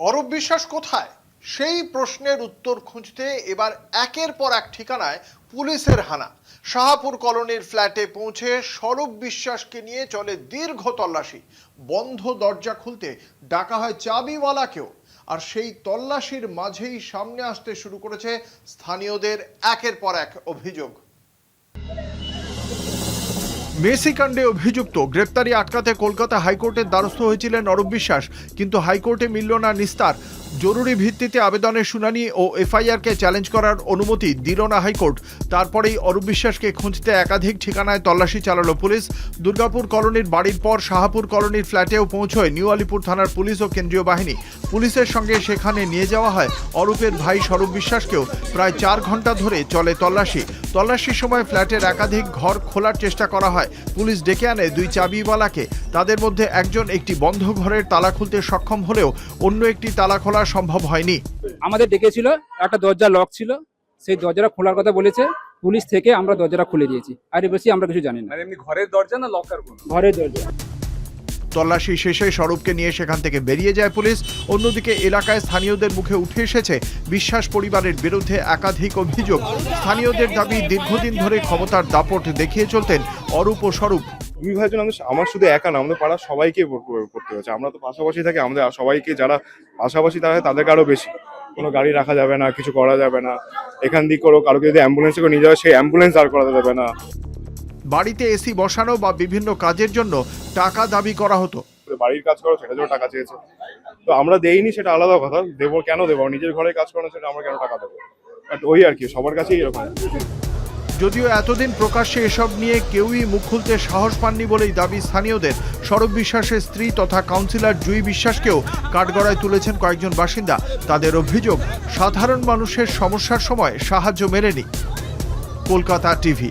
অরূপ বিশ্বাস কোথায়, সেই প্রশ্নের উত্তর খুঁজতে এবার একের পর এক ঠিকানায় পুলিশের হানা। শাহপুর কলোনির ফ্ল্যাটে পৌঁছে স্বরূপ বিশ্বাসকে নিয়ে চলে দীর্ঘ তল্লাশি। বন্ধ দরজা খুলতে ডাকা হয় চাবিওয়ালাকেও। আর সেই তল্লাশির মাঝেই সামনে আসতে শুরু করেছে স্থানীয়দের একের পর এক অভিযোগ। মেসিকাণ্ডে অভিযুক্ত গ্রেপ্তারি আটকাতে কলকাতা হাইকোর্টের দ্বারস্থ হয়েছিলেন অরূপ বিশ্বাস, কিন্তু হাইকোর্টে মিলল না নিস্তার। জরুরি ভিত্তিতে আবেদনের শুনানি ও এফআইআরকে চ্যালেঞ্জ করার অনুমতি দিল না হাইকোর্ট। তারপরেই অরূপ বিশ্বাসকে খুঁজতে একাধিক ঠিকানায় তল্লাশি চালালো পুলিশ। দুর্গাপুর কলোনির বাড়ির পর শাহপুর কলোনির ফ্ল্যাটেও পৌঁছয় নিউ আলিপুর থানার পুলিশ ও কেন্দ্রীয় বাহিনী। পুলিশের সঙ্গে সেখানে নিয়ে যাওয়া হয় অরূপের ভাই স্বরূপ বিশ্বাসকেও। প্রায় 4 ঘন্টা ধরে চলে তল্লাশি। তল্লাশির সময় ফ্ল্যাটের একাধিক ঘর খোলার চেষ্টা করা হয়। পুলিশ ডেকে আনে 2 চাবিওয়ালাকে। তাদের মধ্যে একজন একটি বন্ধ ঘরের তালা খুলতে সক্ষম হলেও অন্য একটি তালা খোলা সম্ভব হয়নি। আমাদের ডেকেছিল, একটা দরজা লক ছিল, সেই দরজাটা খোলার কথা বলেছে পুলিশ থেকে, আমরা দরজাটা খুলে দিয়েছি। আর বেশি আমরা কিছু জানি না। এমনি ঘরের দরজা না লকার? ঘরের দরজা। তল্লাশি শেষে স্বরূপকে নিয়ে সেখান থেকে বেরিয়ে যায় পুলিশ। অন্যদিকে এলাকায় স্থানীয়দের মুখে উঠে এসেছে বিশ্বাস পরিবারের বিরুদ্ধে একাধিক অভিযোগ। স্থানীয়দের দাবি, দীর্ঘদিন ধরে ক্ষমতার দাপট দেখিয়ে চলতেন অরূপ ও স্বরূপ। দুই ভাইজন আমার শুধু একা না, আমাদের পাড়ার সবাইকে করতে হয়েছে। আমরা তো পাশাপাশি থাকি, আমাদের সবাইকে যারা পাশাপাশি থাকে তাদেরকে আরো বেশি। কোনো গাড়ি রাখা যাবে না, কিছু করা যাবে না। এখান দিয়ে কারোকে যদি অ্যাম্বুলেন্সে করে নিয়ে যাবে, সেই অ্যাম্বুলেন্স দাঁড় করাতে দেবে না। বাড়িতে এসি বসানো বা বিভিন্ন কাজের জন্য টাকা দাবি করা হতো। বাড়ির কাজ করো, সেটার জন্য টাকা চেয়েছে। তো আমরা দেইনি, সেটা আলাদা কথা। দেবো কেন দেবো? নিজের ঘরে কাজ করানো, সেটা আমরা কেন টাকা দেবো? বাট ওই আর কি, সবার কাছেই এরকম। যদিও এতদিন প্রকাশ্যে এসব নিয়ে কেউই মুখ খুলতে সাহস পাননি বলেই দাবি স্থানীয়দের। স্বরূপ বিশ্বাসের স্ত্রী তথা কাউন্সিলর জুই বিশ্বাসকেও কাঠগড়ায় তুলেছেন কয়েকজন বাসিন্দা। তাদের অভিযোগ, সাধারণ মানুষের সমস্যার সময় সাহায্য মেলেনি। কলকাতা টিভি।